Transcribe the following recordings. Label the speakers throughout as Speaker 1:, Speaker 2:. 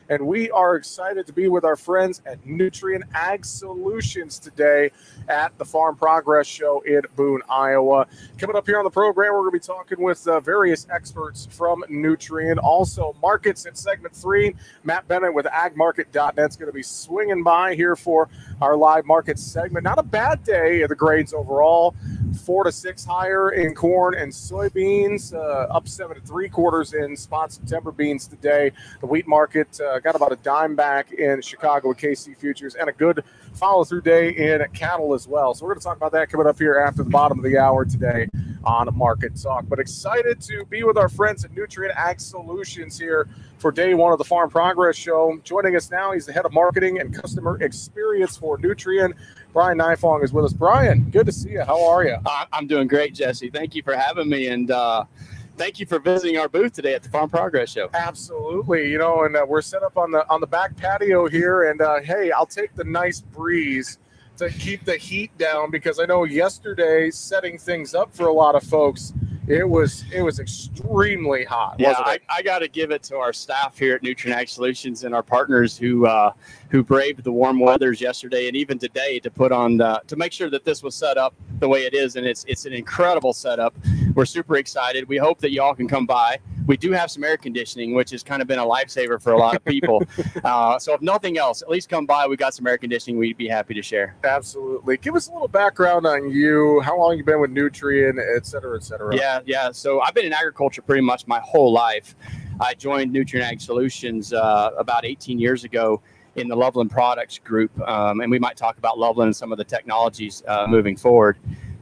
Speaker 1: and we are excited to be with our friends at Nutrien Ag Solutions today at the Farm Progress Show in Boone, Iowa. Coming up here on the program, we're going to be talking with various experts from Nutrien. Also, markets in segment 3. Matt Bennett with agmarket.net is going to be swinging by here for our live market segment. Not a bad day of the grades overall. 4 to 6 higher in corn and soybeans, up 7 3/4 in spot September beans today. The wheat market got about a dime back in Chicago with KC futures, and a good follow-through day in cattle as well. So we're going to talk about that coming up here after the bottom of the hour today on Market Talk. But excited to be with our friends at Nutrien Ag Solutions here for day one of the Farm Progress Show. Joining us now, he's the head of marketing and customer experience for Nutrien. Brian Nifong is with us. Brian, good to see you. How are you?
Speaker 2: I'm doing great, Jesse. Thank you for having me, and thank you for visiting our booth today at the Farm Progress Show.
Speaker 1: Absolutely. You know, and we're set up on the back patio here, and hey, I'll take the nice breeze to keep the heat down, because I know yesterday setting things up for a lot of folks, it was extremely hot.
Speaker 2: Yeah,
Speaker 1: wasn't it?
Speaker 2: I got to give it to our staff here at Nutrien Ag Solutions and our partners who braved the warm weathers yesterday and even today to put on to make sure that this was set up the way it is, and it's an incredible setup. We're super excited. We hope that y'all can come by. We do have some air conditioning, which has kind of been a lifesaver for a lot of people. So if nothing else, at least come by. We got some air conditioning. We'd be happy to share.
Speaker 1: Absolutely. Give us a little background on you, how long you've been with Nutrien, et cetera, et cetera.
Speaker 2: Yeah. So I've been in agriculture pretty much my whole life. I joined Nutrien Ag Solutions about 18 years ago in the Loveland Products Group, and we might talk about Loveland and some of the technologies moving forward.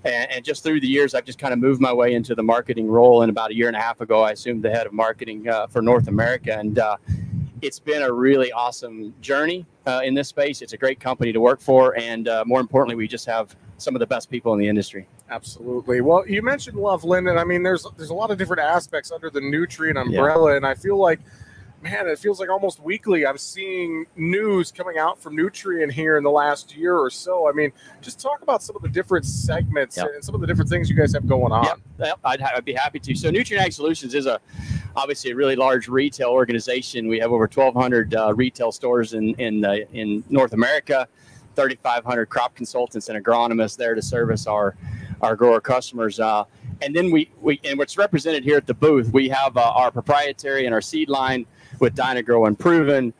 Speaker 2: And just through the years, I've just kind of moved my way into the marketing role. And about a year and a half ago, I assumed the head of marketing for North America. And it's been a really awesome journey in this space. It's a great company to work for. And more importantly, we just have some of the best people in the industry.
Speaker 1: Absolutely. Well, you mentioned Loveland, and I mean, there's a lot of different aspects under the Nutrien umbrella. Yeah. And I feel like, man, it feels like almost weekly I'm seeing news coming out from Nutrien here in the last year or so. I mean, just talk about some of the different segments and some of the different things you guys have going on.
Speaker 2: Yep, I'd be happy to. So Nutrien Ag Solutions is obviously a really large retail organization. We have over 1,200 retail stores in North America, 3,500 crop consultants and agronomists there to service our grower customers. And then and what's represented here at the booth, we have our proprietary and our seed line with Dynagrow and Proven.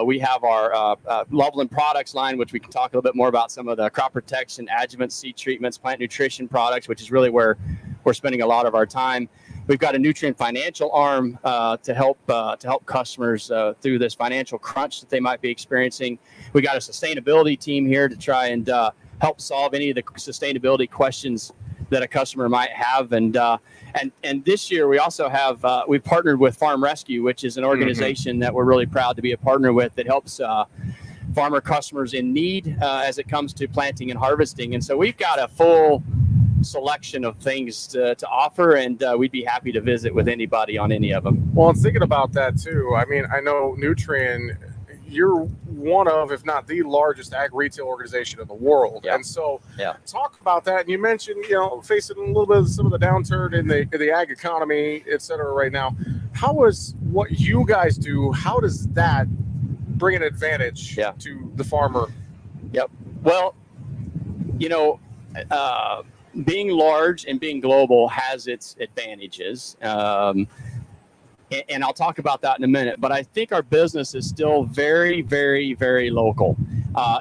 Speaker 2: We have our Loveland products line, which we can talk a little bit more about, some of the crop protection, adjuvant seed treatments, plant nutrition products, which is really where we're spending a lot of our time. We've got a Nutrien financial arm to help customers through this financial crunch that they might be experiencing. We got a sustainability team here to try and help solve any of the sustainability questions that a customer might have. And this year we also have we've partnered with Farm Rescue, which is an organization that we're really proud to be a partner with, that helps farmer customers in need as it comes to planting and harvesting. And so we've got a full selection of things to offer, and we'd be happy to visit with anybody on any of them.
Speaker 1: Well, I'm thinking about that too. I mean, I know Nutrien, you're one of, if not the largest ag retail organization in the world. And so talk about that. And you mentioned, facing a little bit of some of the downturn in the ag economy, et cetera, right now. How is what you guys do, how does that bring an advantage to the farmer?
Speaker 2: Yep. Well, being large and being global has its advantages. And I'll talk about that in a minute, but I think our business is still very, very, very local.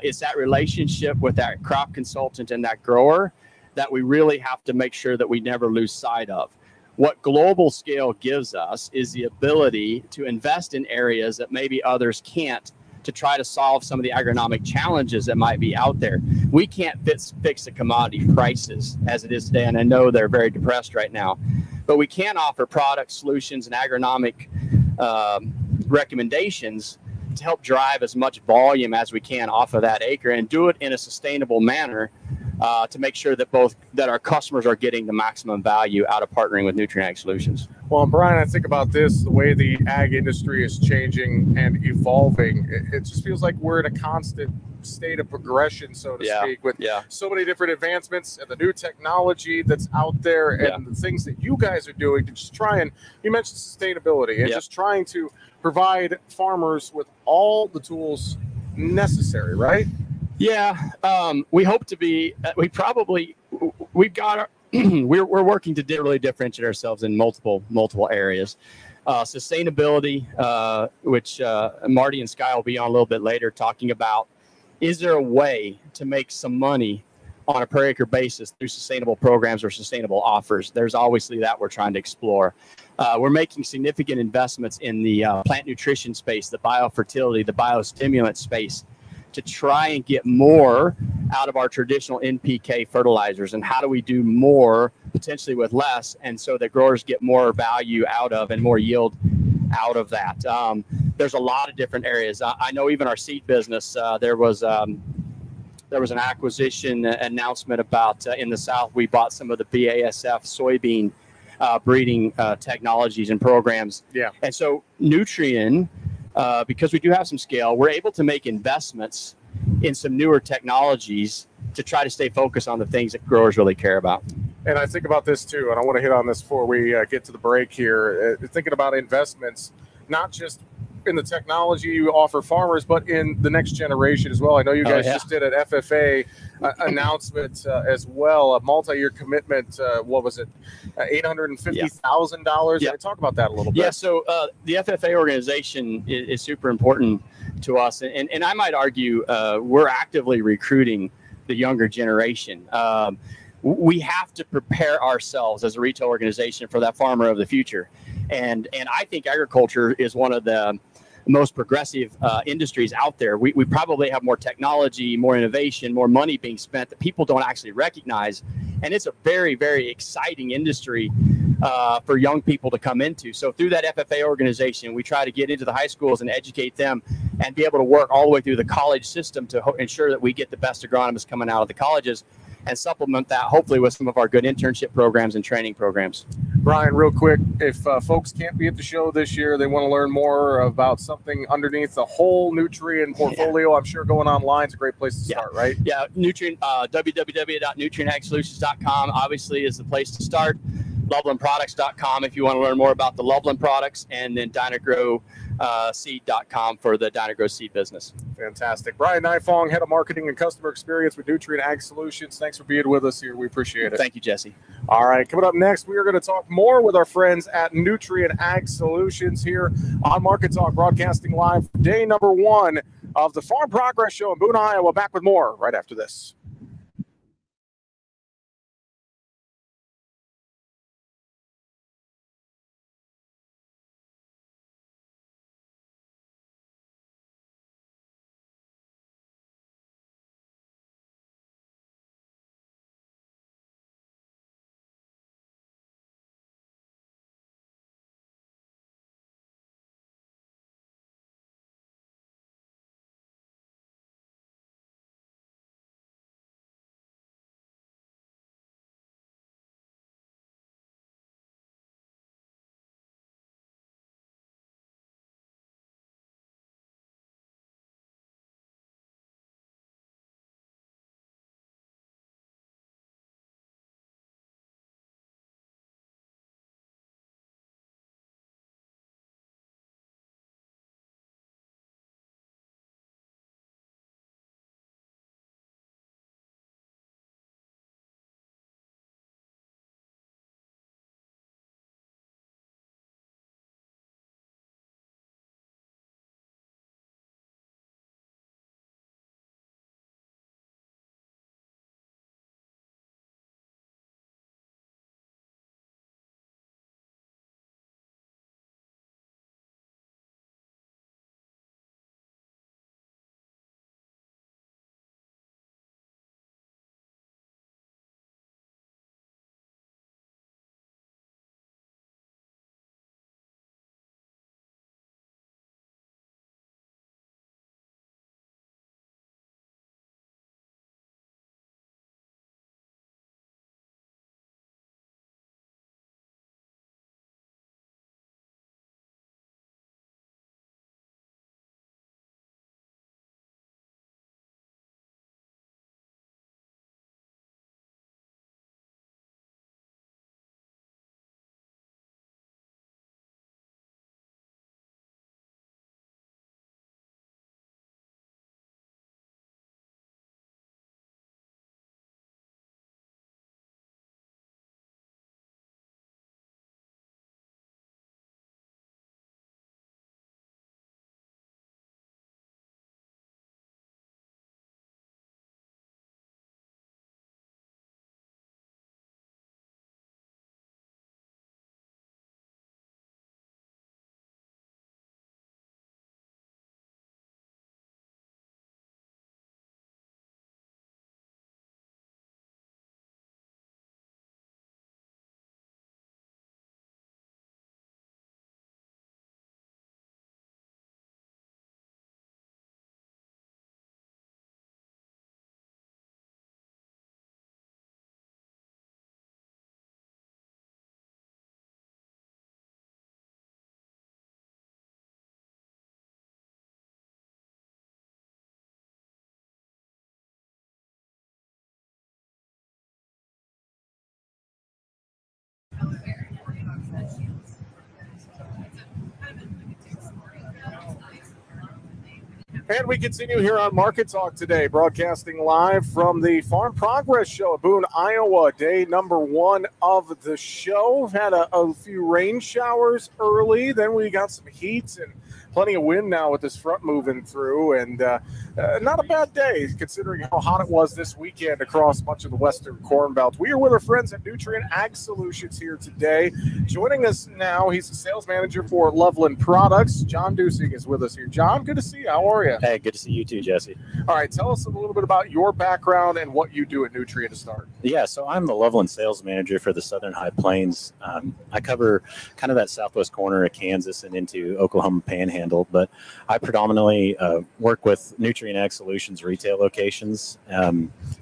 Speaker 2: It's that relationship with that crop consultant and that grower that we really have to make sure that we never lose sight of. What global scale gives us is the ability to invest in areas that maybe others can't, to try to solve some of the agronomic challenges that might be out there. We can't fix the commodity prices as it is today, and I know they're very depressed right now. But we can offer product solutions and agronomic recommendations to help drive as much volume as we can off of that acre, and do it in a sustainable manner to make sure that our customers are getting the maximum value out of partnering with Nutrien Ag Solutions.
Speaker 1: Well, Brian, I think about this, the way the ag industry is changing and evolving. It just feels like we're in a constant state of progression, so to speak, with
Speaker 2: yeah.
Speaker 1: so many different advancements and the new technology that's out there and the things that you guys are doing to just try and, you mentioned sustainability and just trying to provide farmers with all the tools necessary, right?
Speaker 2: Yeah, we hope to be. We've got our, we're working to really differentiate ourselves in multiple areas. Sustainability, which Marty and Sky will be on a little bit later, talking about, is there a way to make some money on a per acre basis through sustainable programs or sustainable offers? There's obviously that we're trying to explore. We're making significant investments in the plant nutrition space, the biofertility, the biostimulant space, to try and get more out of our traditional NPK fertilizers. And how do we do more potentially with less, and so that growers get more value out of and more yield out of that? There's a lot of different areas. I know even our seed business, there was an acquisition announcement about in the South. We bought some of the BASF soybean breeding technologies and programs.
Speaker 1: Yeah.
Speaker 2: And so Nutrien, because we do have some scale, we're able to make investments in some newer technologies to try to stay focused on the things that growers really care about.
Speaker 1: And I think about this too, and I want to hit on this before we get to the break here. Thinking about investments, not just in the technology you offer farmers, but in the next generation as well. I know you guys just did an FFA announcement as well, a multi-year commitment. What was it? $850,000.
Speaker 2: Yeah.
Speaker 1: Talk about that a little bit.
Speaker 2: Yeah. So the FFA organization is super important to us, and I might argue we're actively recruiting the younger generation. We have to prepare ourselves as a retail organization for that farmer of the future, and I think agriculture is one of the most progressive industries out there. We probably have more technology, more innovation, more money being spent that people don't actually recognize. And it's a very, very exciting industry for young people to come into. So through that FFA organization, we try to get into the high schools and educate them and be able to work all the way through the college system to ensure that we get the best agronomists coming out of the colleges, and supplement that hopefully with some of our good internship programs and training programs.
Speaker 1: Brian, real quick, if folks can't be at the show this year, they want to learn more about something underneath the whole Nutrien portfolio, I'm sure going online is a great place to start, right?
Speaker 2: Yeah, Nutrien, www.nutrienagSolutions.com obviously is the place to start. LovelandProducts.com if you want to learn more about the Loveland products, and then DynaGrowSeed.com for the DynaGrow seed business.
Speaker 1: Fantastic. Brian Nifong, Head of Marketing and Customer Experience with Nutrien Ag Solutions. Thanks for being with us here. We appreciate it.
Speaker 2: Thank you, Jesse.
Speaker 1: All right, coming up next, we are going to talk more with our friends at Nutrien Ag Solutions here on Market Talk, broadcasting live day number 1 of the Farm Progress Show in Boone, Iowa. Back with more right after this. And we continue here on Market Talk today, broadcasting live from the Farm Progress Show at Boone, Iowa. Day number 1 of the show. Had a few rain showers early, then we got some heat and plenty of wind now with this front moving through, and not a bad day considering how hot it was this weekend across much of the western Corn Belt. We are with our friends at Nutrien Ag Solutions here today. Joining us now, he's the sales manager for Loveland Products. John Dusing is with us here. John, good to see you. How are you?
Speaker 3: Hey, good to see you too, Jesse.
Speaker 1: All right, tell us a little bit about your background and what you do at Nutrien to start.
Speaker 3: Yeah, so I'm the Loveland sales manager for the Southern High Plains. I cover kind of that southwest corner of Kansas and into Oklahoma Panhandle, but I predominantly work with Nutrien Ag Solutions retail locations,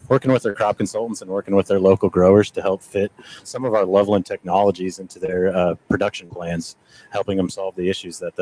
Speaker 3: working with their crop consultants and working with their local growers to help fit some of our Loveland technologies into their production plans, helping them solve the issues that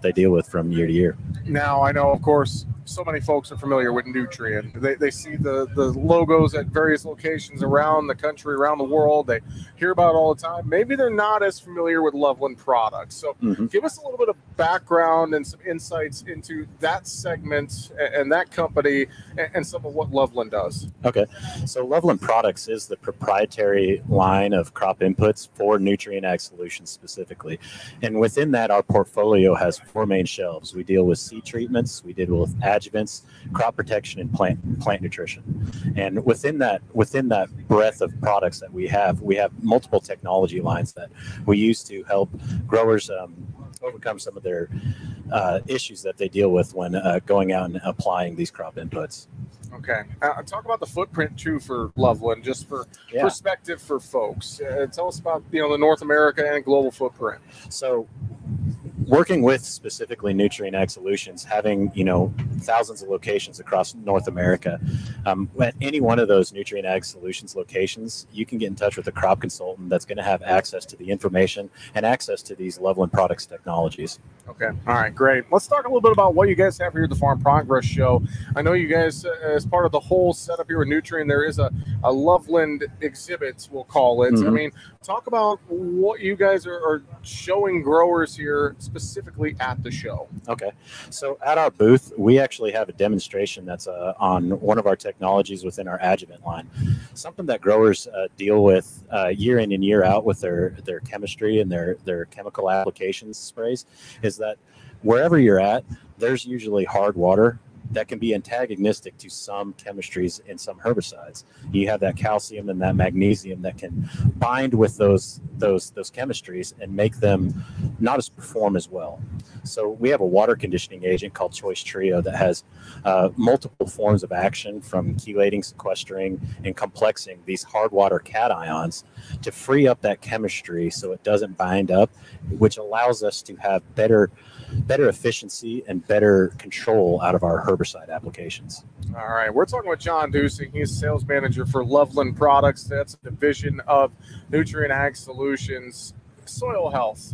Speaker 3: they deal with from year to year.
Speaker 1: Now, I know, of course, so many folks are familiar with Nutrien. They see the logos at various locations around the country, around the world. They hear about it all the time. Maybe they're not as familiar with Loveland Products. So give us a little bit of background and some insights into that segment and that company and some of what Loveland does.
Speaker 3: Okay. So Loveland Products is the proprietary line of crop inputs for Nutrien Ag Solutions specifically. And within that, our portfolio has 4 main shelves. We deal with seed treatments, we deal with adjuvants, crop protection, and plant nutrition. And within that breadth of products that we have multiple technology lines that we use to help growers overcome some of their issues that they deal with when going out and applying these crop inputs.
Speaker 1: Okay. Talk about the footprint, too, for Loveland, just for perspective for folks. Tell us about, the North America and global footprint.
Speaker 3: So working with specifically Nutrien Ag Solutions, having, thousands of locations across North America, at any one of those Nutrien Ag Solutions locations, you can get in touch with a crop consultant that's going to have access to the information and access to these Loveland Products technologies.
Speaker 1: Okay. All right, great. Let's talk a little bit about what you guys have here at the Farm Progress Show. I know you guys, as part of the whole setup here with Nutrien, there is a Loveland exhibit, we'll call it. I mean, talk about what you guys are showing growers here specifically at the show.
Speaker 3: Okay. So at our booth, we actually have a demonstration that's on one of our technologies within our adjuvant line. Something that growers deal with year in and year out with their chemistry and their chemical applications sprays is that wherever you're at, there's usually hard water that can be antagonistic to some chemistries in some herbicides. You have that calcium and that magnesium that can bind with those chemistries and make them not as perform as well. So we have a water conditioning agent called Choice Trio that has multiple forms of action, from chelating, sequestering, and complexing these hard water cations to free up that chemistry so it doesn't bind up, which allows us to have better efficiency and better control out of our herbicide applications.
Speaker 1: All right, we're talking with John Dusing. He's sales manager for Loveland Products. That's a division of Nutrien Ag Solutions. Soil health,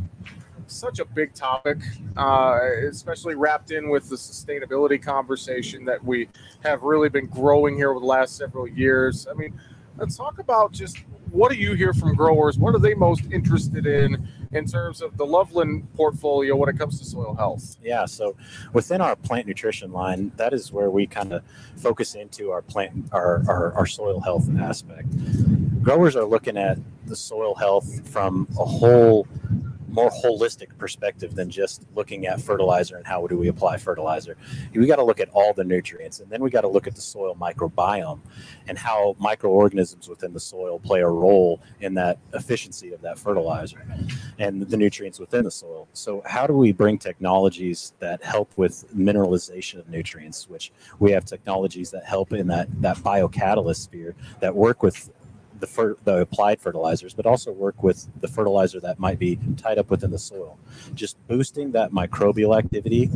Speaker 1: such a big topic, especially wrapped in with the sustainability conversation that we have really been growing here over the last several years. I mean, let's talk about just what do you hear from growers? What are they most interested in terms of the Loveland portfolio when it comes to soil health?
Speaker 3: Yeah, so within our plant nutrition line, that is where we kind of focus into our our soil health aspect. Growers are looking at the soil health from a more holistic perspective than just looking at fertilizer and how do we apply fertilizer. We got to look at all the nutrients, and then we got to look at the soil microbiome and how microorganisms within the soil play a role in that efficiency of that fertilizer and the nutrients within the soil. So how do we bring technologies that help with mineralization of nutrients, which we have technologies that help in that biocatalyst sphere that work with the applied fertilizers, but also work with the fertilizer that might be tied up within the soil, just boosting that microbial activity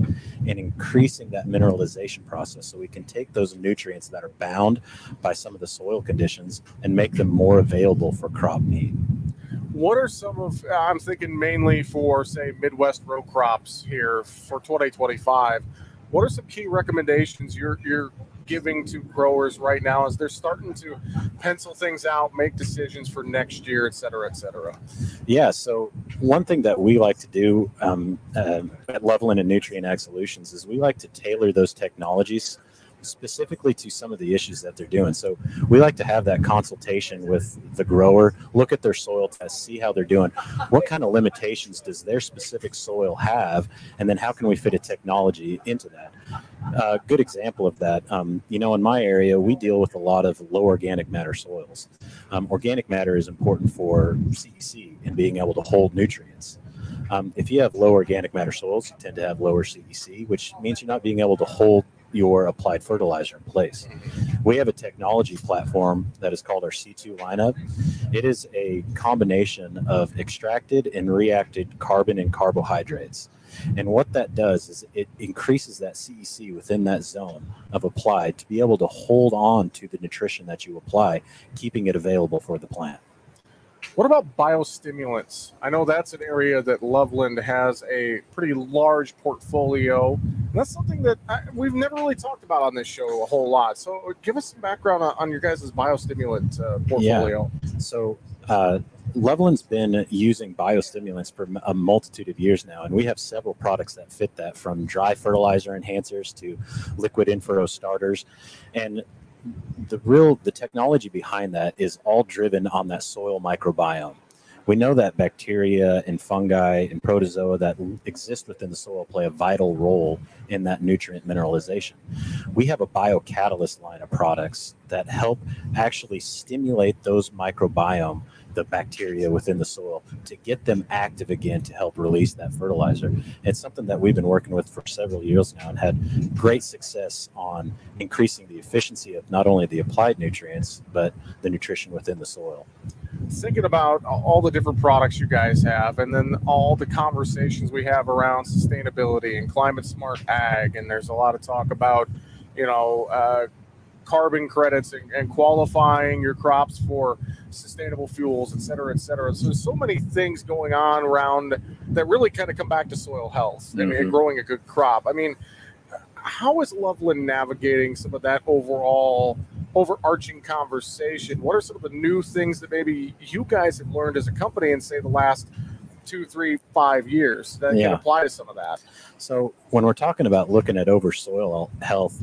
Speaker 3: and increasing that mineralization process so we can take those nutrients that are bound by some of the soil conditions and make them more available for crop need.
Speaker 1: What are some of, I'm thinking mainly for, say, Midwest row crops here for 2025, what are some key recommendations you're giving to growers right now as they're starting to pencil things out, make decisions for next year, et cetera, et cetera?
Speaker 3: Yeah, so one thing that we like to do at Loveland and Nutrien Ag Solutions is we like to tailor those technologies specifically to some of the issues that they're doing. So we like to have that consultation with the grower, look at their soil tests, see how they're doing, what kind of limitations does their specific soil have, and then how can we fit a technology into that. A good example of that, in my area, we deal with a lot of low organic matter soils. Organic matter is important for CEC and being able to hold nutrients. If you have low organic matter soils, you tend to have lower CEC, which means you're not being able to hold your applied fertilizer in place. We have a technology platform that is called our C2 lineup. It is a combination of extracted and reacted carbon and carbohydrates. And what that does is it increases that CEC within that zone of applied to be able to hold on to the nutrition that you apply, keeping it available for the plant.
Speaker 1: What about biostimulants? I know that's an area that Loveland has a pretty large portfolio. And that's something that we've never really talked about on this show a whole lot. So give us some background on your guys' biostimulant portfolio.
Speaker 3: Yeah. So Loveland's been using biostimulants for a multitude of years now, and we have several products that fit that, from dry fertilizer enhancers to liquid in-furrow starters. And the technology behind that is all driven on that soil microbiome. We know that bacteria and fungi and protozoa that exist within the soil play a vital role in that nutrient mineralization. We have a biocatalyst line of products that help actually stimulate those microbiome, the bacteria within the soil, to get them active again to help release that fertilizer. It's something that we've been working with for several years now and had great success on increasing the efficiency of not only the applied nutrients, but the nutrition within the soil.
Speaker 1: Thinking about all the different products you guys have, and then all the conversations we have around sustainability and climate smart ag, and there's a lot of talk about, carbon credits and qualifying your crops for sustainable fuels, et cetera, et cetera. So there's so many things going on around that really kind of come back to soil health and growing a good crop. I mean, how is Loveland navigating some of that overarching conversation? What are some of the new things that maybe you guys have learned as a company in, say, the last 2, 3, 5 years that can apply to some of that?
Speaker 3: So when we're talking about looking at soil health,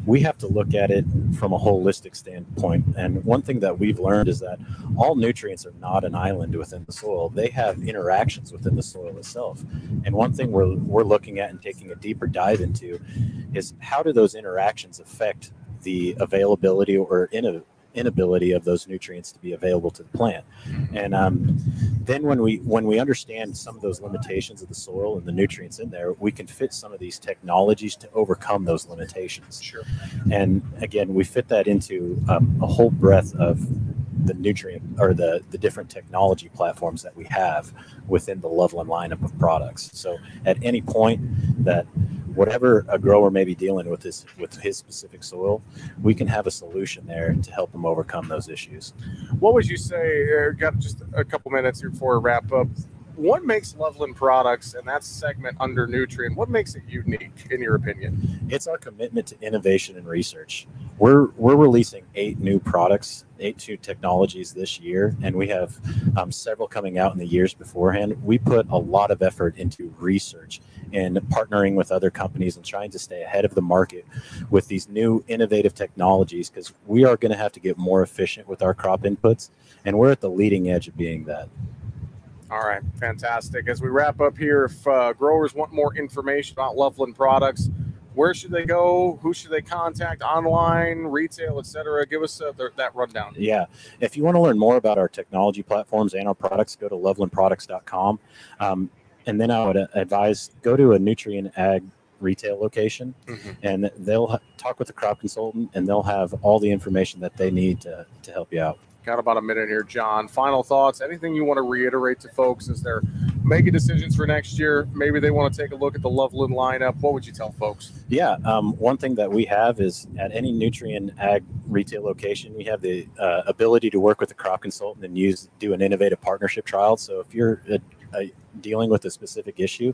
Speaker 3: we have to look at it from a holistic standpoint. And one thing that we've learned is that all nutrients are not an island within the soil. They have interactions within the soil itself. And one thing we're looking at and taking a deeper dive into is how do those interactions affect the availability or inability of those nutrients to be available to the plant. And then when we understand some of those limitations of the soil and the nutrients in there, we can fit some of these technologies to overcome those limitations.
Speaker 1: Sure.
Speaker 3: And again, we fit that into a whole breadth of the nutrient or the different technology platforms that we have within the Loveland lineup of products. So at any point that whatever a grower may be dealing with his specific soil, we can have a solution there to help them overcome those issues.
Speaker 1: What would you say, got just a couple minutes here before we wrap up, what makes Loveland Products, and that segment under Nutrien, what makes it unique in your opinion?
Speaker 3: It's our commitment to innovation and research. We're releasing 8 new products, 8 new technologies this year, and we have several coming out in the years beforehand. We put a lot of effort into research and partnering with other companies and trying to stay ahead of the market with these new innovative technologies, because we are going to have to get more efficient with our crop inputs, and we're at the leading edge of being that.
Speaker 1: All right, fantastic. As we wrap up here, if growers want more information about Loveland Products, where should they go? Who should they contact? Online, retail, et cetera? Give us that rundown.
Speaker 3: Yeah. If you want to learn more about our technology platforms and our products, go to lovelandproducts.com. And then I would advise, go to a Nutrien Ag retail location, and they'll talk with the crop consultant, and they'll have all the information that they need to help you out.
Speaker 1: Got about a minute here, John. Final thoughts, anything you want to reiterate to folks as they're making decisions for next year? Maybe they want to take a look at the Loveland lineup. What would you tell folks?
Speaker 3: Yeah, one thing that we have is at any Nutrien Ag retail location, we have the ability to work with a crop consultant and do an innovative partnership trial. So if you're dealing with a specific issue,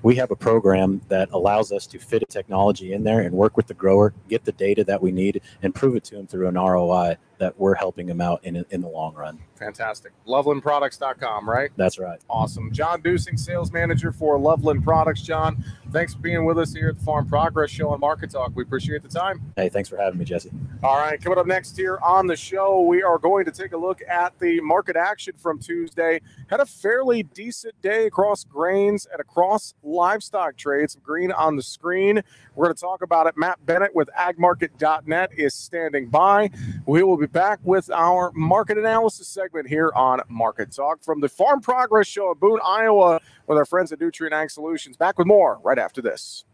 Speaker 3: we have a program that allows us to fit a technology in there and work with the grower, get the data that we need, and prove it to them through an ROI that we're helping them out in the long run.
Speaker 1: Fantastic. LovelandProducts.com, right?
Speaker 3: That's right.
Speaker 1: Awesome. John Dusing, sales manager for Loveland Products. John, thanks for being with us here at the Farm Progress Show on Market Talk. We appreciate the time.
Speaker 3: Hey, thanks for having me, Jesse.
Speaker 1: All right, coming up next here on the show, we are going to take a look at the market action from Tuesday. Had a fairly decent day across grains and across livestock trades. Some green on the screen. We're going to talk about it. Matt Bennett with agmarket.net is standing by. We will be back with our market analysis segment here on Market Talk from the Farm Progress Show in Boone, Iowa, with our friends at Nutrien Ag Solutions. Back with more right after this.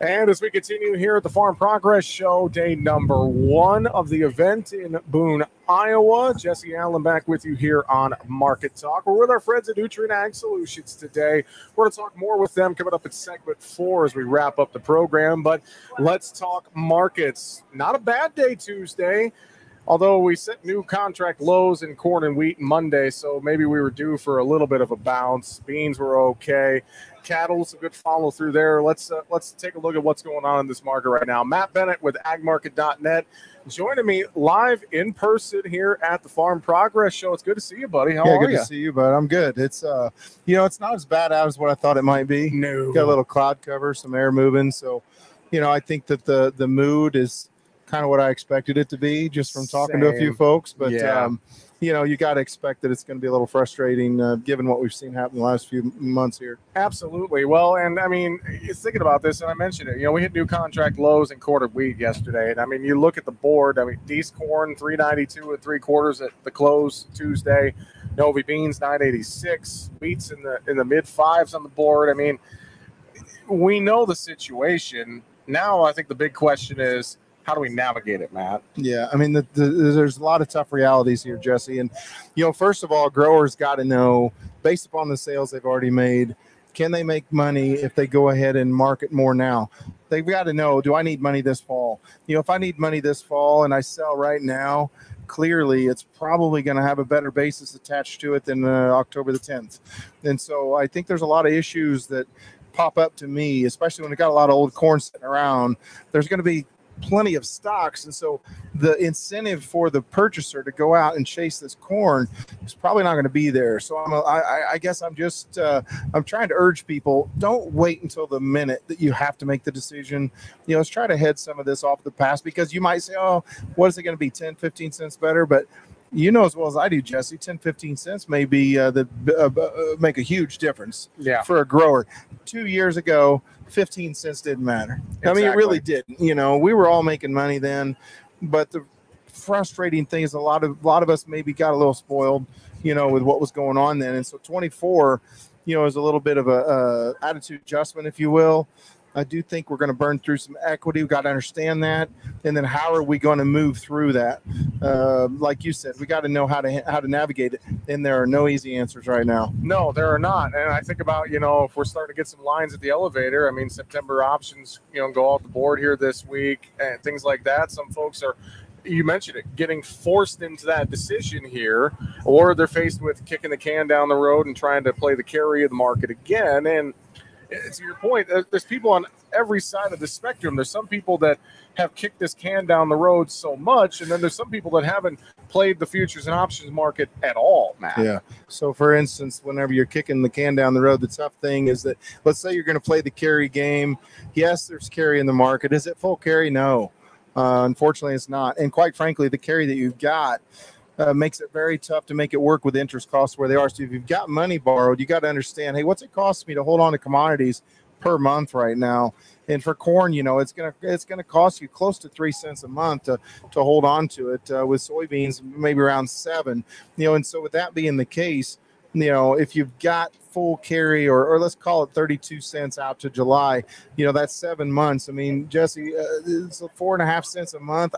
Speaker 1: And as we continue here at the Farm Progress Show, day number 1 of the event in Boone, Iowa. Jesse Allen back with you here on Market Talk. We're with our friends at Nutrien Ag Solutions today. We're going to talk more with them coming up in segment 4 as we wrap up the program. But let's talk markets. Not a bad day Tuesday, although we set new contract lows in corn and wheat Monday, so maybe we were due for a little bit of a bounce. Beans were okay. Cattle's a good follow through there. Let's take a look at what's going on in this market right now. Matt Bennett with agmarket.net joining me live in person here at the Farm Progress Show. It's good to see you, buddy. How are you?
Speaker 4: Good to see you, bud. I'm good. It's it's not as bad as what I thought it might be.
Speaker 1: No.
Speaker 4: Got a little cloud cover, some air moving. So, I think that the mood is kind of what I expected it to be just from talking to a few folks. But
Speaker 1: yeah.
Speaker 4: You got to expect that it's going to be a little frustrating given what we've seen happen the last few months here.
Speaker 1: Absolutely. Well, and I mean, thinking about this, and I mentioned it, we hit new contract lows in quarter wheat yesterday. And I mean, you look at the board, D's corn, 392 3/4 at the close Tuesday. Novi beans, 986. Wheat's in the mid fives on the board. I mean, we know the situation. Now, I think the big question is, how do we navigate it, Matt?
Speaker 4: Yeah, I mean, there's a lot of tough realities here, Jesse. And, first of all, growers got to know, based upon the sales they've already made, can they make money if they go ahead and market more now? They've got to know, do I need money this fall? If I need money this fall and I sell right now, clearly it's probably going to have a better basis attached to it than October the 10th. And so I think there's a lot of issues that pop up to me, especially when we got a lot of old corn sitting around. There's going to be plenty of stocks, and so the incentive for the purchaser to go out and chase this corn is probably not going to be there. So I guess I'm just I'm trying to urge people, don't wait until the minute that you have to make the decision. Let's try to head some of this off the pass, because you might say, oh, what is it going to be, 10-15 cents better? But as well as I do, Jesse, 10-15 cents may be make a huge difference for a grower. 2 years ago, 15 cents didn't matter. Exactly. I mean, it really didn't. We were all making money then, but the frustrating thing is a lot of us maybe got a little spoiled, with what was going on then. And so 24, is a little bit of a attitude adjustment, if you will. I do think we're going to burn through some equity. We've got to understand that. And then how are we going to move through that? Like you said, we got to know how to navigate it. And there are no easy answers right now.
Speaker 1: No, there are not. And I think about, if we're starting to get some lines at the elevator, I mean, September options, go off the board here this week and things like that. Some folks are, you mentioned it, getting forced into that decision here, or they're faced with kicking the can down the road and trying to play the carry of the market again. And to your point, there's people on every side of the spectrum. There's some people that have kicked this can down the road so much, and then there's some people that haven't played the futures and options market at all, Matt.
Speaker 4: Yeah. So, for instance, whenever you're kicking the can down the road, the tough thing is that, let's say you're going to play the carry game. Yes, there's carry in the market. Is it full carry? No. Unfortunately, it's not. And quite frankly, the carry that you've got makes it very tough to make it work with interest costs where they are. So if you've got money borrowed, you got to understand, hey, what's it cost me to hold on to commodities per month right now? And for corn, it's gonna cost you close to 3 cents a month to hold on to it. With soybeans, maybe around 7. And so with that being the case, if you've got full carry or let's call it 32 cents out to July, that's 7 months. I mean, Jesse, it's 4.5 cents a month.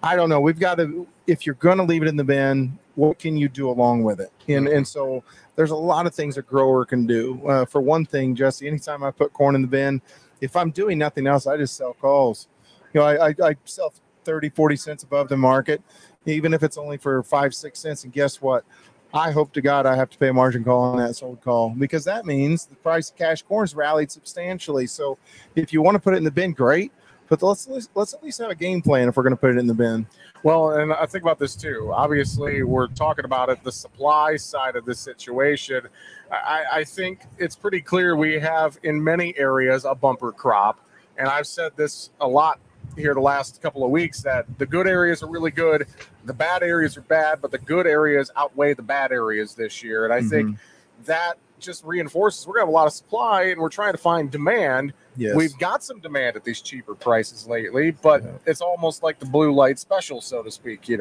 Speaker 4: I don't know. We've got to, if you're going to leave it in the bin, what can you do along with it? And so there's a lot of things a grower can do. For one thing, Jesse, anytime I put corn in the bin, if I'm doing nothing else, I just sell calls. I sell 30, 40 cents above the market, even if it's only for 5-6 cents. And guess what? I hope to God I have to pay a margin call on that sold call, because that means the price of cash corn's rallied substantially. So if you want to put it in the bin, great. But let's at least have a game plan if we're going to put it in the bin.
Speaker 1: Well, and I think about this too. Obviously, we're talking about it, the supply side of this situation. I think it's pretty clear we have in many areas a bumper crop. And I've said this a lot here the last couple of weeks, that the good areas are really good. The bad areas are bad, but the good areas outweigh the bad areas this year. And I think that just reinforces we're going to have a lot of supply and we're trying to find demand.
Speaker 4: Yes.
Speaker 1: We've got some demand at these cheaper prices lately, but it's almost like the blue light special, so to speak, I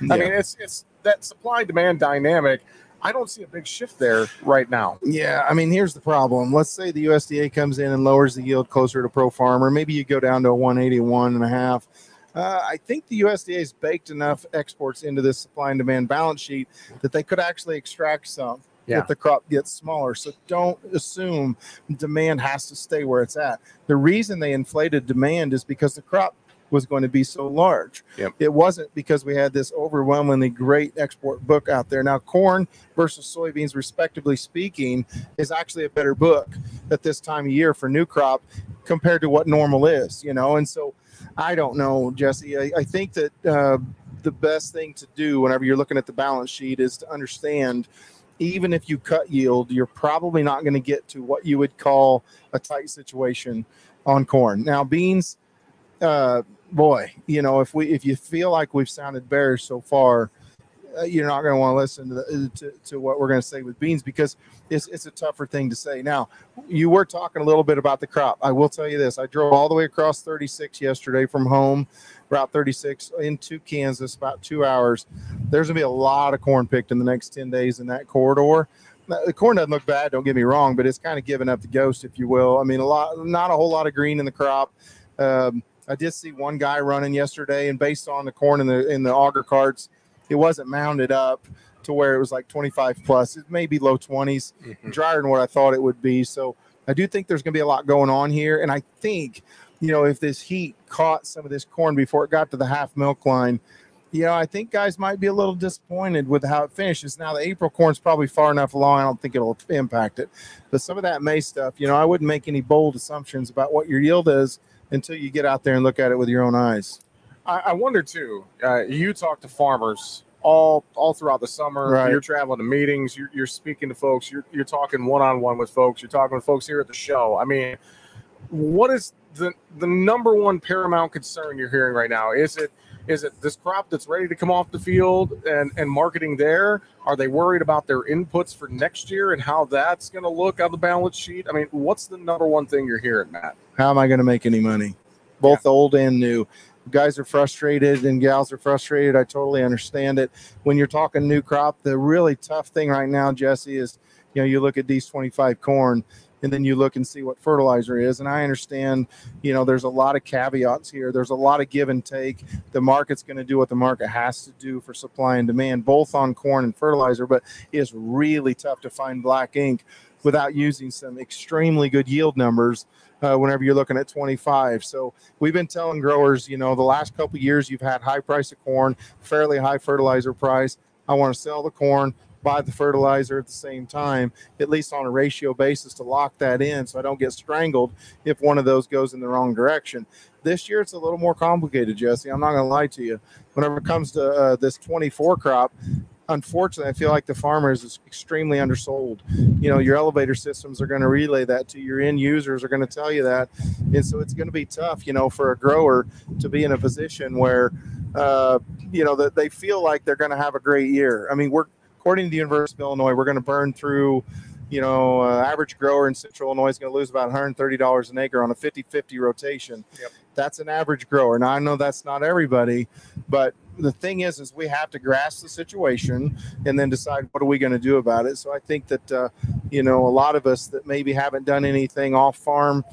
Speaker 1: mean, it's that supply demand dynamic. I don't see a big shift there right now.
Speaker 4: Yeah, I mean, here's the problem. Let's say the USDA comes in and lowers the yield closer to pro farmer. Maybe you go down to a 181.5. I think the USDA has baked enough exports into this supply and demand balance sheet that they could actually extract some if the crop gets smaller. So don't assume demand has to stay where it's at. The reason they inflated demand is because the crop was going to be so large. It wasn't because we had this overwhelmingly great export book out there. Now, corn versus soybeans, respectively speaking, is actually a better book at this time of year for new crop compared to what normal is, and so I don't know, Jesse. I think that the best thing to do whenever you're looking at the balance sheet is to understand, even if you cut yield, you're probably not going to get to what you would call a tight situation on corn. Now, beans, boy, if you feel like we've sounded bearish so far, you're not going to want to listen to what we're going to say with beans, because it's a tougher thing to say. Now, you were talking a little bit about the crop. I will tell you this. I drove all the way across 36 yesterday from home, Route 36 into Kansas, about 2 hours. There's going to be a lot of corn picked in the next 10 days in that corridor. The corn doesn't look bad, don't get me wrong, but it's kind of giving up the ghost, if you will. I mean, not a whole lot of green in the crop. I did see one guy running yesterday, and based on the corn in the auger carts, it wasn't mounded up to where it was like 25 plus. It may be low 20s, drier than what I thought it would be. So I do think there's going to be a lot going on here. And I think, if this heat caught some of this corn before it got to the half milk line, I think guys might be a little disappointed with how it finishes. Now, the April corn's probably far enough along, I don't think it'll impact it. But some of that May stuff, I wouldn't make any bold assumptions about what your yield is until you get out there and look at it with your own eyes.
Speaker 1: I wonder too, you talk to farmers all throughout the summer.
Speaker 4: Right.
Speaker 1: You're traveling to meetings, you're speaking to folks, you're talking one-on-one with folks, you're talking with folks here at the show. I mean, what is the number one paramount concern you're hearing right now? Is it this crop that's ready to come off the field and marketing there? Are they worried about their inputs for next year and how that's going to look on the balance sheet? I mean, what's the number one thing you're hearing, Matt?
Speaker 4: How am I going to make any money? Both old and new. Guys are frustrated and gals are frustrated. I totally understand it. When you're talking new crop, the really tough thing right now, Jesse, is, you look at these 25 corn and then you look and see what fertilizer is. And I understand, there's a lot of caveats here. There's a lot of give and take. The market's going to do what the market has to do for supply and demand, both on corn and fertilizer, but it's really tough to find black ink without using some extremely good yield numbers whenever you're looking at 25. So we've been telling growers, the last couple of years you've had high price of corn, fairly high fertilizer price. I want to sell the corn, buy the fertilizer at the same time, at least on a ratio basis, to lock that in so I don't get strangled if one of those goes in the wrong direction. This year it's a little more complicated, Jesse. I'm not going to lie to you. Whenever it comes to this 24 crop, unfortunately, I feel like the farmer is extremely undersold. Your elevator systems are going to relay that to your end users, are going to tell you that. And so it's going to be tough, for a grower to be in a position where, that they feel like they're going to have a great year. I mean, according to the University of Illinois, we're going to burn through, average grower in Central Illinois is going to lose about $130 an acre on a 50-50 rotation.
Speaker 1: Yep.
Speaker 4: That's an average grower. Now, I know that's not everybody, but the thing is we have to grasp the situation and then decide what are we going to do about it. So I think that, a lot of us that maybe haven't done anything off farm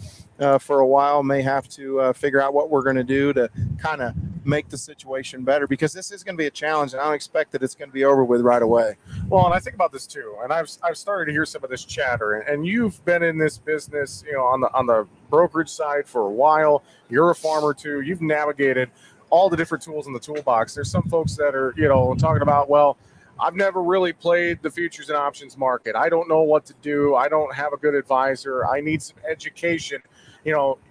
Speaker 4: for a while may have to figure out what we're going to do to kind of make the situation better, because this is going to be a challenge, and I don't expect that it's going to be over with right away.
Speaker 1: Well, and I think about this too, and I've started to hear some of this chatter, and you've been in this business, on the brokerage side for a while. You're a farmer too. You've navigated all the different tools in the toolbox. There's some folks that are, talking about, well, I've never really played the futures and options market. I don't know what to do. I don't have a good advisor. I need some education.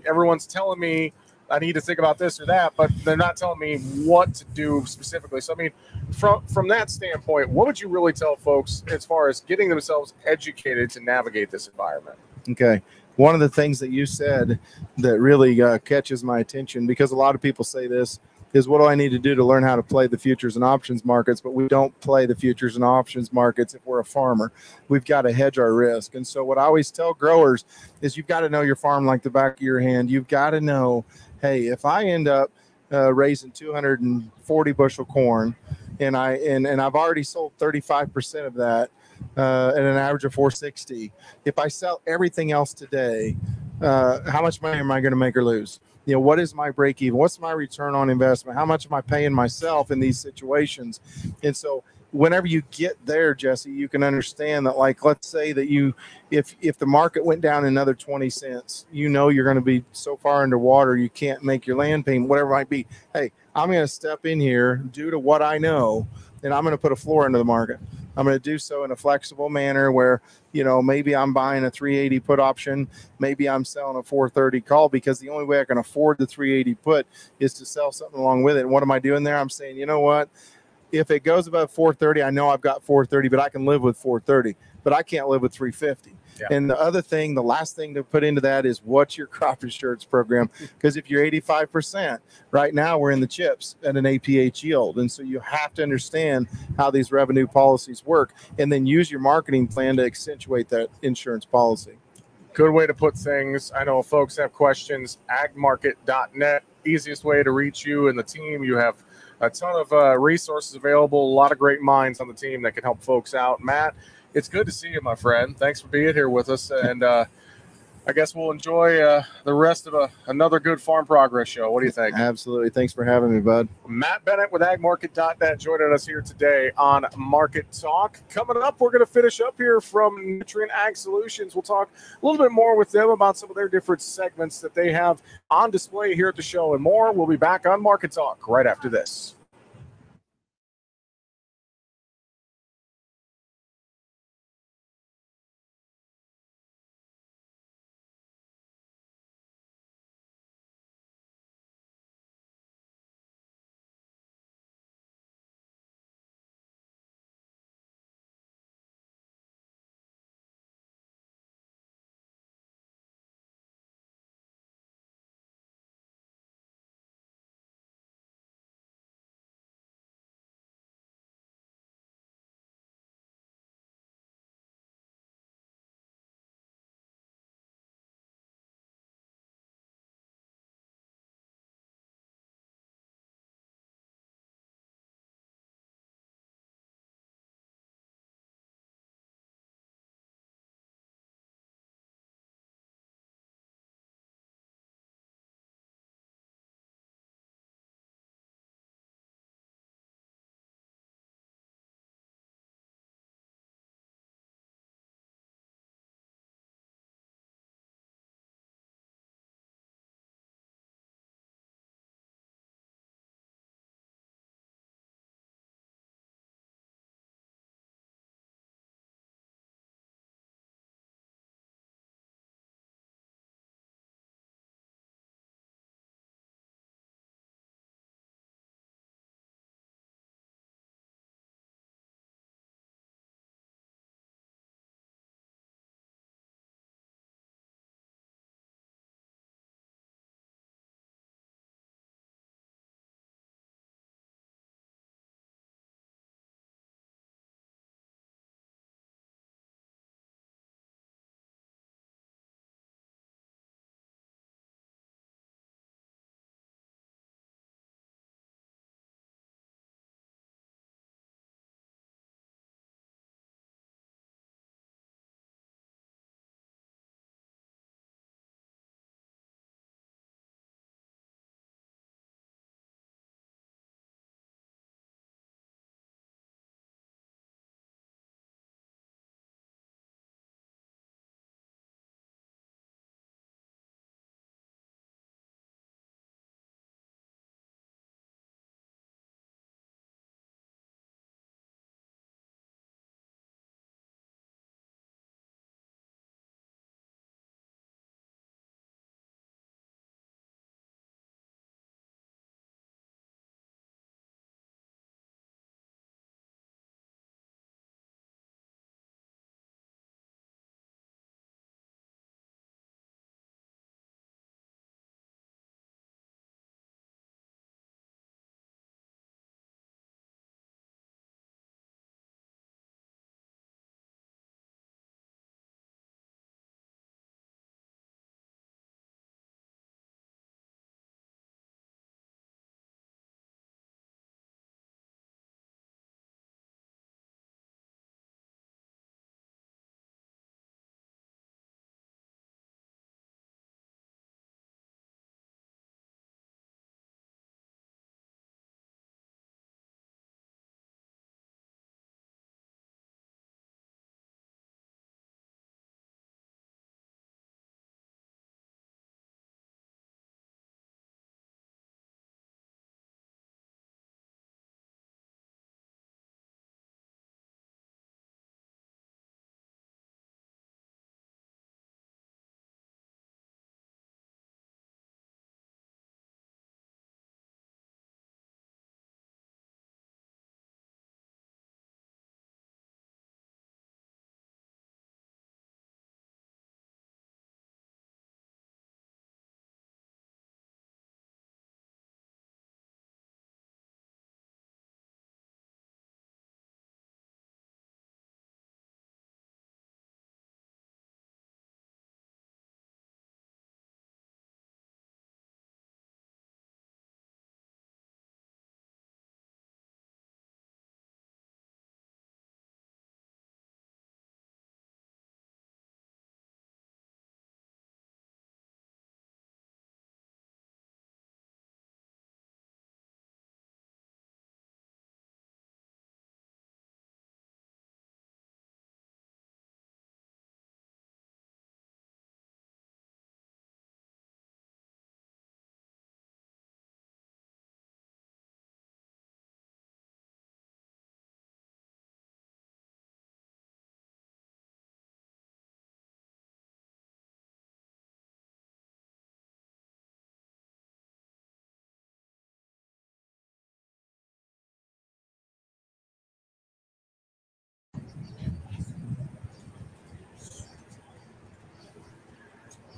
Speaker 1: Everyone's telling me I need to think about this or that, but they're not telling me what to do specifically. So, I mean, from that standpoint, what would you really tell folks as far as getting themselves educated to navigate this environment?
Speaker 4: Okay. One of the things that you said that really catches my attention, because a lot of people say this, is what do I need to do to learn how to play the futures and options markets? But we don't play the futures and options markets if we're a farmer. We've got to hedge our risk. And so what I always tell growers is you've got to know your farm like the back of your hand. You've got to know, hey, if I end up raising 240 bushel corn and I've already sold 35% of that, at an average of 460. If I sell everything else today, how much money am I going to make or lose? You know, what is my break even? What's my return on investment? How much am I paying myself in these situations? And so whenever you get there, Jesse, you can understand that, like, let's say that if the market went down another 20 cents, you know, you're going to be so far underwater, you can't make your land payment, whatever it might be. Hey, I'm going to step in here due to what I know, and I'm going to put a floor into the market. I'm going to do so in a flexible manner where, you know, maybe I'm buying a 380 put option. Maybe I'm selling a 430 call, because the only way I can afford the 380 put is to sell something along with it. And what am I doing there? I'm saying, you know what? If it goes above 430, I know I've got 430, but I can live with 430, but I can't live with 350. Yeah. And the other thing, the last thing to put into that is, what's your crop insurance program? Because if you're 85%, right now we're in the chips at an APH yield. And so you have to understand how these revenue policies work, and then use your marketing plan to accentuate that insurance policy.
Speaker 1: Good way to put things. I know folks have questions. agmarket.net, easiest way to reach you and the team. You have a ton of resources available, a lot of great minds on the team that can help folks out. Matt, it's good to see you, my friend. Thanks for being here with us. And I guess we'll enjoy the rest of another good Farm Progress show. What do you think?
Speaker 4: Absolutely. Thanks for having me, bud.
Speaker 1: Matt Bennett with agmarket.net joining us here today on Market Talk. Coming up, we're going to finish up here from Nutrien Ag Solutions. We'll talk a little bit more with them about some of their different segments that they have on display here at the show and more. We'll be back on Market Talk right after this.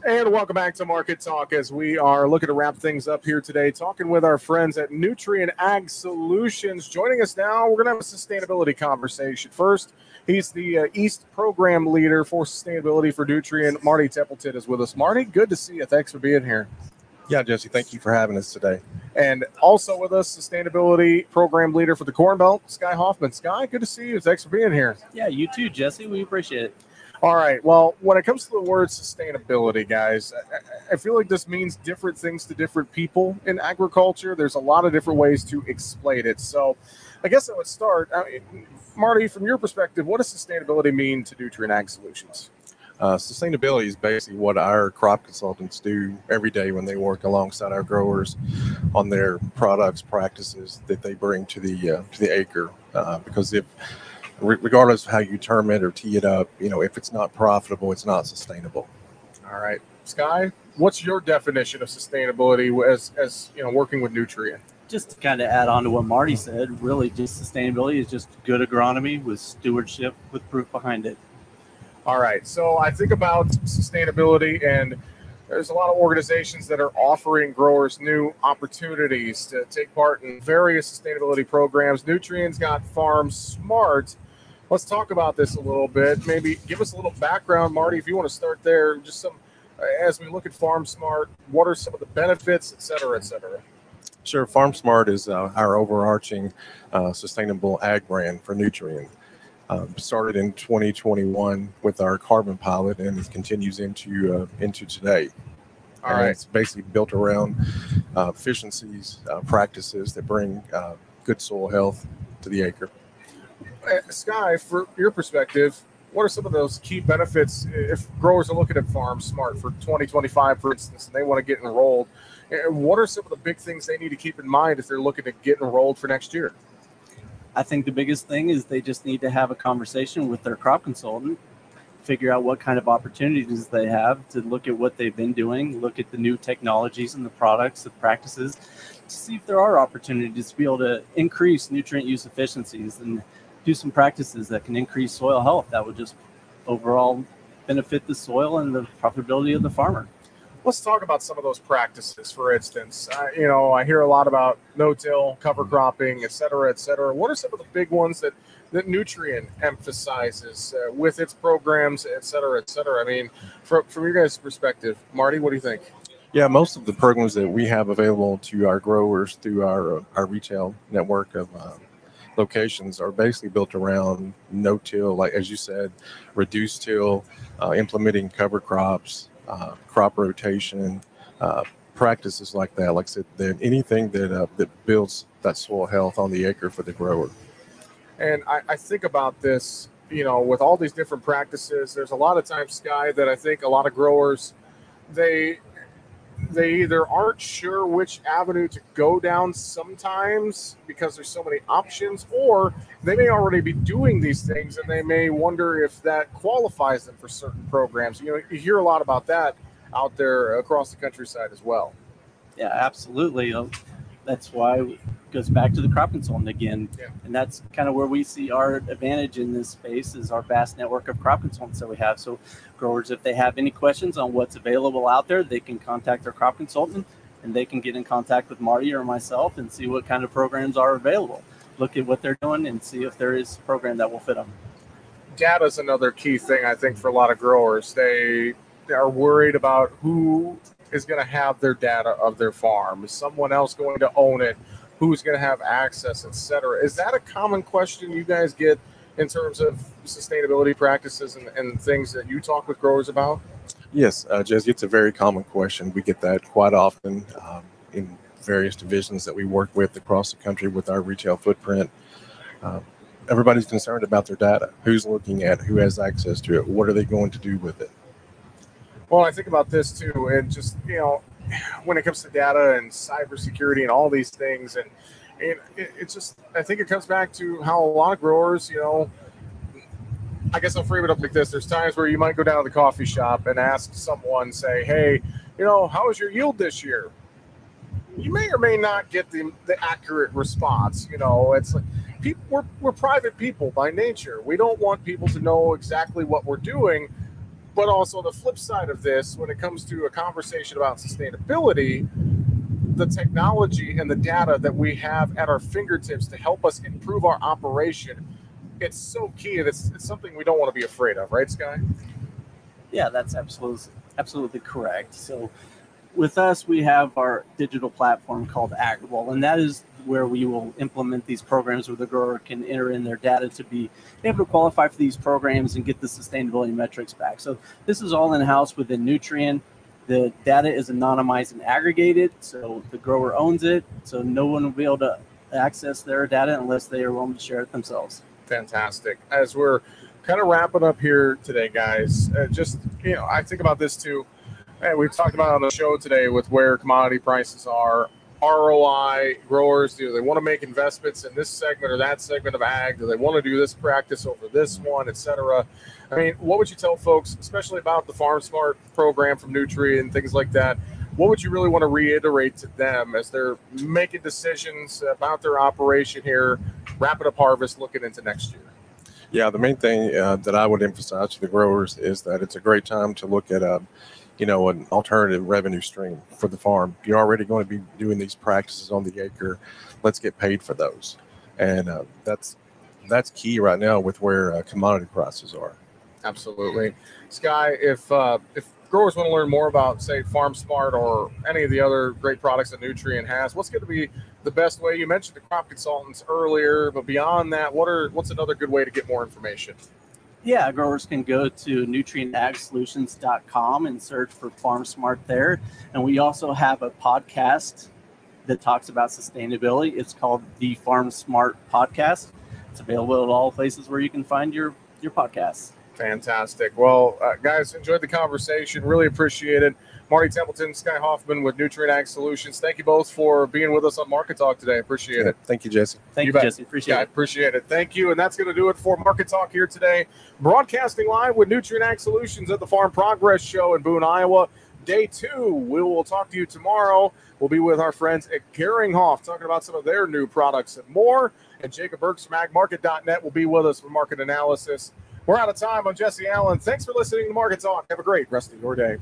Speaker 1: And welcome back to Market Talk as we are looking to wrap things up here today, talking with our friends at Nutrien Ag Solutions. Joining us now, we're going to have a sustainability conversation. First, he's the East Program Leader for Sustainability for Nutrien. Marty Templeton is with us. Marty, good to see you. Thanks for being here.
Speaker 5: Yeah, Jesse, thank you for having us today.
Speaker 1: And also with us, Sustainability Program Leader for the Corn Belt, Sky Hoffman. Sky, good to see you. Thanks for being here.
Speaker 6: Yeah, you too, Jesse. We appreciate it.
Speaker 1: All right. Well, when it comes to the word sustainability, guys, I feel like this means different things to different people in agriculture. There's a lot of different ways to explain it. So I guess I would start. Marty, from your perspective, what does sustainability mean to Nutrien Ag Solutions?
Speaker 5: Sustainability is basically what our crop consultants do every day when they work alongside our growers on their products, practices that they bring to the acre. Because if regardless of how you term it or tee it up, if it's not profitable, it's not sustainable.
Speaker 1: All right. Sky, what's your definition of sustainability as working with Nutrien?
Speaker 6: Just to kind of add on to what Marty said, really just sustainability is just good agronomy with stewardship with proof behind it.
Speaker 1: All right. So I think about sustainability, and there's a lot of organizations that are offering growers new opportunities to take part in various sustainability programs. Nutrien's got Farm Smart. Let's talk about this a little bit. Maybe give us a little background, Marty, if you want to start there. Just some, as we look at Farm Smart, what are some of the benefits, et cetera, et cetera?
Speaker 5: Sure. Farm Smart is our overarching sustainable ag brand for Nutrien. Started in 2021 with our carbon pilot, and it continues into today.
Speaker 1: All right.
Speaker 5: It's basically built around efficiencies, practices that bring good soil health to the acre.
Speaker 1: Sky, for your perspective, what are some of those key benefits if growers are looking at Farm Smart for 2025, for instance, and they want to get enrolled? What are some of the big things they need to keep in mind if they're looking to get enrolled for next year?
Speaker 6: I think the biggest thing is they just need to have a conversation with their crop consultant, figure out what kind of opportunities they have to look at what they've been doing, look at the new technologies and the products, the practices, to see if there are opportunities to be able to increase nutrient use efficiencies and do some practices that can increase soil health that would just overall benefit the soil and the profitability of the farmer.
Speaker 1: Let's talk about some of those practices. For instance, I hear a lot about no-till, cover cropping, et cetera, et cetera. What are some of the big ones that Nutrien emphasizes with its programs, et cetera, et cetera? I mean, from your guys' perspective, Marty, what do you think?
Speaker 5: Yeah, most of the programs that we have available to our growers through our retail network of locations are basically built around no-till, like as you said, reduced till, implementing cover crops, crop rotation, practices like that. Like I said, anything that builds that soil health on the acre for the grower.
Speaker 1: And I think about this, with all these different practices, there's a lot of times, Sky, that I think a lot of growers, they either aren't sure which avenue to go down sometimes because there's so many options, or they may already be doing these things and they may wonder if that qualifies them for certain programs. You hear a lot about that out there across the countryside as well.
Speaker 6: Yeah, absolutely. That's why it goes back to the crop consultant again.
Speaker 1: Yeah.
Speaker 6: And that's kind of where we see our advantage in this space is our vast network of crop consultants that we have. So growers, if they have any questions on what's available out there, they can contact their crop consultant and they can get in contact with Marty or myself and see what kind of programs are available. Look at what they're doing and see if there is a program that will fit them.
Speaker 1: Data is another key thing, I think, for a lot of growers. They are worried about who is going to have their data of their farm. Is someone else going to own it? Who's going to have access, et cetera? Is that a common question you guys get in terms of sustainability practices and things that you talk with growers about?
Speaker 5: Yes, Jesse, it's a very common question. We get that quite often in various divisions that we work with across the country with our retail footprint. Everybody's concerned about their data. Who's looking at it? Who has access to it? What are they going to do with it?
Speaker 1: Well, I think about this too, and just, when it comes to data and cybersecurity and all these things, and it's just, I think it comes back to how a lot of growers, I guess I'll frame it up like this. There's times where you might go down to the coffee shop and ask someone, say, hey, how was your yield this year? You may or may not get the accurate response. It's like we're private people by nature. We don't want people to know exactly what we're doing. But also the flip side of this, when it comes to a conversation about sustainability, the technology and the data that we have at our fingertips to help us improve our operation, it's so key. And it's something we don't want to be afraid of, right, Sky?
Speaker 6: Yeah, that's absolutely correct. So with us, we have our digital platform called Agrible, and that is where we will implement these programs where the grower can enter in their data to be able to qualify for these programs and get the sustainability metrics back. So this is all in-house within Nutrien. The data is anonymized and aggregated, so the grower owns it, so no one will be able to access their data unless they are willing to share it themselves.
Speaker 1: Fantastic. As we're kind of wrapping up here today, guys, just, I think about this too. We've talked about it on the show today with where commodity prices are, ROI, growers, do they want to make investments in this segment or that segment of ag? Do they want to do this practice over this one, et cetera? I mean, what would you tell folks, especially about the Farm Smart program from Nutrien and things like that? What would you really want to reiterate to them as they're making decisions about their operation here, wrapping up harvest, looking into next year?
Speaker 5: Yeah, the main thing that I would emphasize to the growers is that it's a great time to look at an alternative revenue stream for the farm. You're already going to be doing these practices on the acre. Let's get paid for those. And that's key right now with where commodity prices are.
Speaker 1: Absolutely. Sky, if growers want to learn more about, say, Farm Smart or any of the other great products that Nutrien has, what's going to be the best way? You mentioned the crop consultants earlier, but beyond that, what's another good way to get more information?
Speaker 6: Yeah, growers can go to nutrienagsolutions.com and search for Farm Smart there. And we also have a podcast that talks about sustainability. It's called the Farm Smart Podcast. It's available at all places where you can find your podcasts.
Speaker 1: Fantastic. Well, guys, enjoyed the conversation. Really appreciate it. Marty Templeton, Sky Hoffman with Nutrien Ag Solutions. Thank you both for being with us on Market Talk today. Appreciate it.
Speaker 5: Thank you, Jesse.
Speaker 6: Thank you, Jesse. Appreciate it.
Speaker 1: Appreciate it. Thank you. And that's going to do it for Market Talk here today. Broadcasting live with Nutrien Ag Solutions at the Farm Progress Show in Boone, Iowa. Day 2. We will talk to you tomorrow. We'll be with our friends at Geringhoff talking about some of their new products and more. And Jacob Burks from agmarket.net will be with us for market analysis. We're out of time. I'm Jesse Allen. Thanks for listening to Market Talk. Have a great rest of your day.